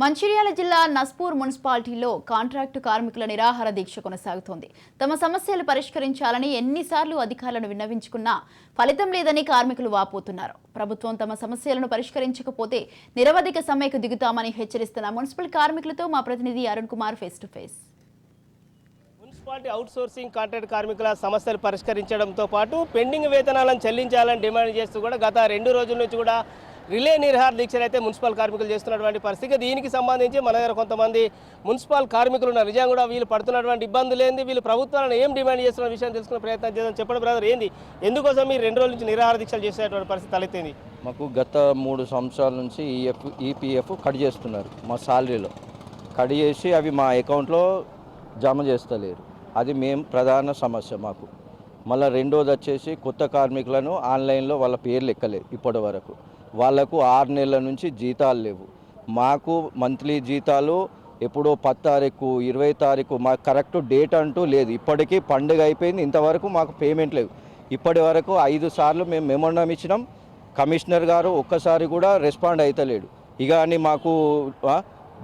మంచిర్యాల జిల్లా నస్పూర్ మున్సిపాలిటీలో కాంట్రాక్టు కార్మికుల నిరాహార దీక్ష కొనసాగుతోంది. తమ సమస్యలు పరిష్కరించాలని ఎన్నిసార్లు అధికారులను విన్నవించుకున్నా ఫలితం లేదని కార్మికులు వాపోతున్నారు. ప్రభుత్వం తమ సమస్యలను పరిష్కరించకపోతే నిరవధిక సమ్మెకు దిగుతామని హెచ్చరిస్తున్న మున్సిపల్ కార్మికులతో మా ప్రతినిధి Arun Kumar face to face. Municipality outsourcing contract కార్మికుల సమస్యలు పరిష్కరించడంతో పాటు పెండింగ్ వేతనాలను చెల్లించాలని డిమాండ్ చేస్తూ కూడా గత 2 రోజుల నుంచి కూడా రిలే నిరాహార దీక్షలు అయితే మున్సిపల్ కార్మికులు చేస్తున్నటువంటి పరిస్థితి. దీనికి సంబంధించి మన దగ్గర కొంతమంది మున్సిపల్ కార్మికులు ఉన్నారు. నిజంగా కూడా వీళ్ళు పడుతున్నటువంటి ఇబ్బందులు ఏంది, వీళ్ళు ప్రభుత్వాలను ఏం డిమాండ్ చేస్తున్న విషయం తెలుసుకునే ప్రయత్నం చేద్దాం. చెప్పండి బ్రదర్, ఏంది, ఎందుకోసం మీరు 2 రోజుల నుంచి నిరాహార దీక్షలు చేసేటువంటి పరిస్థితి తలెత్తింది? మాకు గత 3 సంవత్సరాల నుంచి ఈపీఎఫ్ కట్ చేస్తున్నారు. మా శాలరీలో కట్ చేసి అవి మా అకౌంట్లో జమ చేస్తలేరు. అది మేము ప్రధాన సమస్య మాకు. మళ్ళీ రెండోది వచ్చేసి కొత్త కార్మికులను ఆన్లైన్లో వాళ్ళ పేర్లు ఎక్కలేదు ఇప్పటి వరకు. వాళ్లకు 6 నెలల నుంచి జీతాలు లేవు. మాకు మంత్లీ జీతాలు ఎప్పుడో 10 తారీఖు 20 తారీఖు మాకు కరెక్ట్ డేట్ అంటూ లేదు. ఇప్పటికీ పండుగ అయిపోయింది, ఇంతవరకు మాకు పేమెంట్ లేవు. ఇప్పటి వరకు 5 సార్లు మేము మెమోరాండం ఇచ్చినాం. కమిషనర్ గారు ఒక్కసారి కూడా రెస్పాండ్ అవుతలేడు. ఇక అని మాకు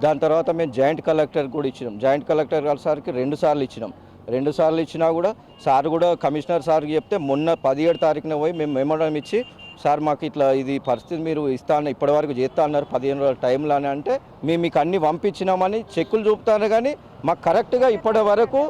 దాని తర్వాత మేము జాయింట్ కలెక్టర్ కూడా ఇచ్చినాం. జాయింట్ కలెక్టర్ గారి సార్కి 2 సార్లు ఇచ్చినాం. 2 సార్లు ఇచ్చినా కూడా సార్ కూడా కమిషనర్ సార్కి చెప్తే మొన్న 17 తారీఖున పోయి మేము మెమోరాండం ఇచ్చి, సార్ మాకు ఇట్లా ఇది పరిస్థితి మీరు ఇస్తాను ఇప్పటివరకు చేస్తా అన్నారు 15 రోజుల టైంలో అని అంటే, మేము మీకు అన్నీ పంపించినామని చెక్కులు చూపుతాను. కానీ మాకు కరెక్ట్గా ఇప్పటి వరకు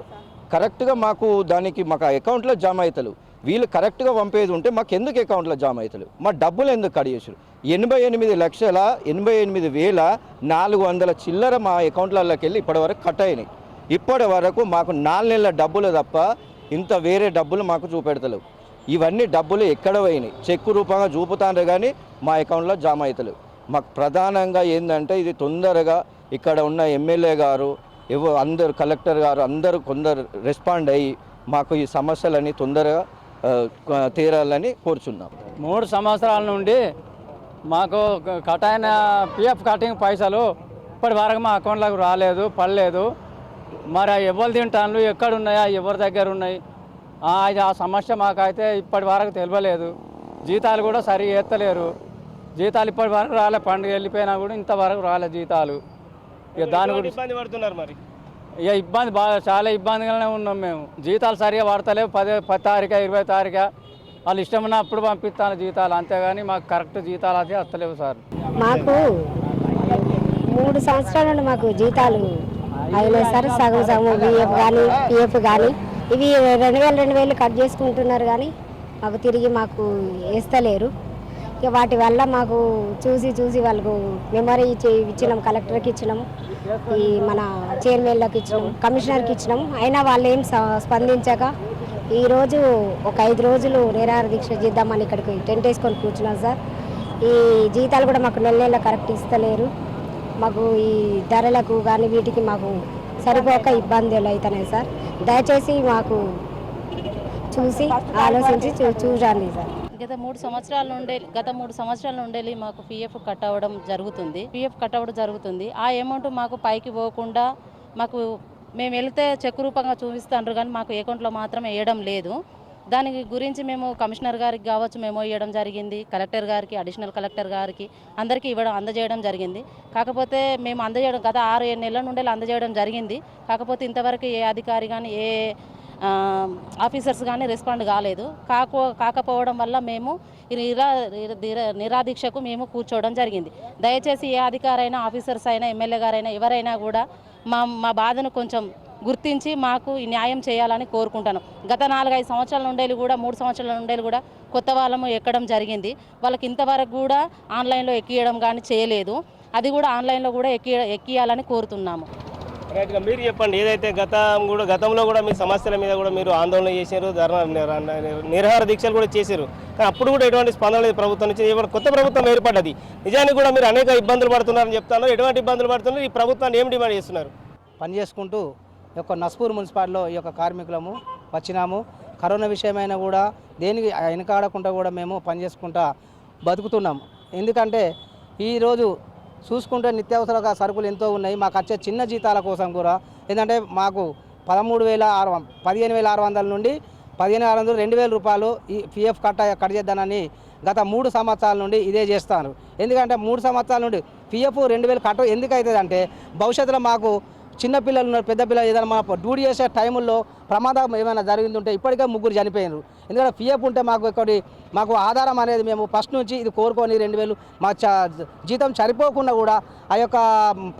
మాకు దానికి మాకు అకౌంట్లో జమ అవుతలు. వీళ్ళు కరెక్ట్గా పంపేది ఉంటే మాకు ఎందుకు అకౌంట్లో జమ అవుతలు? మా డబ్బులు ఎందుకు కడిగేసారు? 88,88,400 చిల్లర మా అకౌంట్లలోకి వెళ్ళి ఇప్పటివరకు కట్ అయినాయి. ఇప్పటి వరకు మాకు 4 నెలల డబ్బులు తప్ప ఇంత వేరే డబ్బులు మాకు చూపెడతలేవు. ఇవన్నీ డబ్బులు ఎక్కడ పోయినాయి? చెక్కు రూపంగా చూపుతాను కానీ మా అకౌంట్లో జమ అవుతలేవు. మాకు ప్రధానంగా ఏంటంటే ఇది తొందరగా ఇక్కడ ఉన్న ఎమ్మెల్యే గారు అందరు కలెక్టర్ గారు అందరూ కొందరు రెస్పాండ్ అయ్యి మాకు ఈ సమస్యలని తొందరగా తీరాలని కోరుచున్నాం. 3 సంవత్సరాల నుండి మాకు కట్ అయిన పిఎఫ్ కటింగ్ పైసలు ఇప్పటి వరకు మా అకౌంట్లోకి రాలేదు, పడలేదు. మరి ఎవరు తింటాను, ఎక్కడున్నాయా, ఎవరి దగ్గర ఉన్నాయి, అది ఆ సమస్య మాకైతే ఇప్పటి వరకు తెలియలేదు. జీతాలు కూడా సరిగా ఎత్తలేరు. జీతాలు ఇప్పటి వరకు రాలే, పండుగ వెళ్ళిపోయినా కూడా ఇంతవరకు రాలే జీతాలు. ఇక దాని గురించి ఇబ్బంది పడుతున్నారు. మరి ఇక ఇబ్బంది బాగా చాలా ఇబ్బందిగానే ఉన్నాం మేము. జీతాలు సరిగా పడతలేవు. 10 తారీఖు 20 తారీఖు వాళ్ళు ఇష్టం ఉన్నప్పుడు పంపిస్తాను జీతాలు, అంతేగాని మాకు కరెక్ట్ జీతాలు అయితే వస్తలేవు సార్. మాకు 3 సంవత్సరాల నుండి మాకు జీతాలు అయినా సరే సగం బిఎఫ్ కానీ పిఎఫ్ కానీ ఇవి 2000 కట్ చేసుకుంటున్నారు. కానీ మాకు తిరిగి మాకు వేస్తలేరు. ఇక వాటి వల్ల మాకు చూసి వాళ్ళకు మెమరీ ఇచ్చినాం, కలెక్టర్కి ఇచ్చినాము, ఈ మన చైర్మన్లకు ఇచ్చినాము, కమిషనర్కి ఇచ్చినాము. అయినా వాళ్ళు ఏం స్పందించక ఈరోజు ఒక 5 రోజులు నిరాహార దీక్ష చేద్దామని ఇక్కడికి టెంట్ వేసుకొని కూర్చున్నాం సార్. ఈ జీతాలు కూడా మాకు నెల కరెక్ట్ ఇస్తలేరు. మాకు ఈ ధరలకు కానీ వీటికి మాకు సరిపోక ఇబ్బందులు అవుతున్నాయి సార్. దయచేసి మాకు చూసి ఆలోచించి చూడండి సార్. గత 3 సంవత్సరాల నుండి మాకు పిఎఫ్ కట్ అవ్వడం జరుగుతుంది. ఆ అమౌంట్ మాకు పైకి పోకుండా మాకు మేము వెళ్తే చెక్ రూపంగా చూపిస్తాండ్రు, కానీ మాకు అకౌంట్లో మాత్రం వేయడం లేదు. దాని గురించి మేము కమిషనర్ గారికి కావచ్చు మేము ఇవ్వడం జరిగింది, కలెక్టర్ గారికి, అడిషనల్ కలెక్టర్ గారికి అందరికీ అందజేయడం జరిగింది. కాకపోతే మేము అందజేయడం గత 6-7 నెలల నుండి అందజేయడం జరిగింది. కాకపోతే ఇంతవరకు ఏ అధికారి కానీ ఏ ఆఫీసర్స్ కానీ రెస్పాండ్ కాలేదు. కాకపోవడం వల్ల మేము నిరాదీక్షకు మేము కూర్చోవడం జరిగింది. దయచేసి ఏ అధికారి అయినా, ఆఫీసర్స్ అయినా, ఎమ్మెల్యే గారైనా ఎవరైనా కూడా మా బాధను కొంచెం గుర్తించి మాకు ఈ న్యాయం చేయాలని కోరుకుంటాను. గత 4-5 సంవత్సరాల నుండి కూడా 3 సంవత్సరాల నుండి కూడా కొత్త వాళ్ళము ఎక్కడం జరిగింది. వాళ్ళకి ఇంతవరకు కూడా ఆన్లైన్లో ఎక్కియడం కానీ చేయలేదు. అది కూడా ఆన్లైన్లో కూడా ఎక్కియాలని కోరుతున్నాము. రైట్గా మీరు చెప్పండి, ఏదైతే గతంలో కూడా మీ సమస్యల మీద కూడా మీరు ఆందోళన చేశారు, నిరాహార దీక్షలు కూడా చేశారు. కానీ అప్పుడు కూడా ఎటువంటి స్పందన లేదు ప్రభుత్వం నుంచి. కొత్త ప్రభుత్వం ఏర్పడ్డది, నిజానికి కూడా మీరు అనేక ఇబ్బందులు పడుతున్నారని చెప్తాను. ఎటువంటి ఇబ్బందులు పడుతున్నారు? ఈ ప్రభుత్వాన్ని ఏం డిమాండ్ చేస్తున్నారు? పని చేసుకుంటూ ఈ యొక్క నస్పూర్ మున్సిపాలిటీలో ఈ యొక్క కార్మికులము వచ్చినాము. కరోనా విషయమైనా కూడా దేనికి వెనకాడకుండా కూడా మేము పని చేసుకుంటా బతుకుతున్నాము. ఎందుకంటే ఈరోజు చూసుకుంటే నిత్యావసర సరుకులు ఎంతో ఉన్నాయి. మాకు వచ్చే చిన్న జీతాల కోసం కూడా ఏంటంటే మాకు 15,600 నుండి 15,600 2,000 రూపాయలు ఈ పిఎఫ్ కట్ చేద్దానని గత 3 సంవత్సరాల నుండి ఇదే చేస్తాను. ఎందుకంటే 3 సంవత్సరాల నుండి పిఎఫ్ 2000 కట్ ఎందుకు అవుతుంది అంటే భవిష్యత్తులో మాకు చిన్నపిల్లలు ఉన్నారు, పెద్ద పిల్లలు ఏదైనా మా డ్యూటీ చేసే టైంలో ప్రమాదం ఏమైనా జరిగిందంటే ఇప్పటికే 3 చనిపోయినారు. ఎందుకంటే పిఎఫ్ ఉంటే మాకు ఆధారం అనేది మేము ఫస్ట్ నుంచి ఇది కోరుకొని 2000 మా జీతం సరిపోకుండా కూడా ఆ యొక్క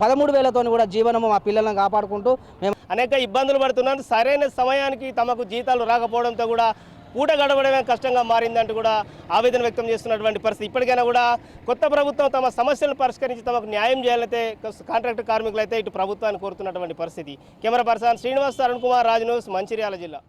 13,000తో కూడా జీవనము మా పిల్లలను కాపాడుకుంటూ మేము అనేక ఇబ్బందులు పడుతున్నారు. సరైన సమయానికి తమకు జీతాలు రాకపోవడంతో కూడా పూట గడవడమే కష్టంగా మారిందంటూ కూడా ఆవేదన వ్యక్తం చేస్తున్నటువంటి పరిస్థితి. ఇప్పటికైనా కూడా కొత్త ప్రభుత్వం తమ సమస్యలను పరిష్కరించి తమకు న్యాయం చేయాలైతే కాంట్రాక్ట్ కార్మికులైతే ఇటు ప్రభుత్వాన్ని కోరుతున్నటువంటి పరిస్థితి. Camera person Srinivas, Arun Kumar, Raj news, Mancherial జిల్లా.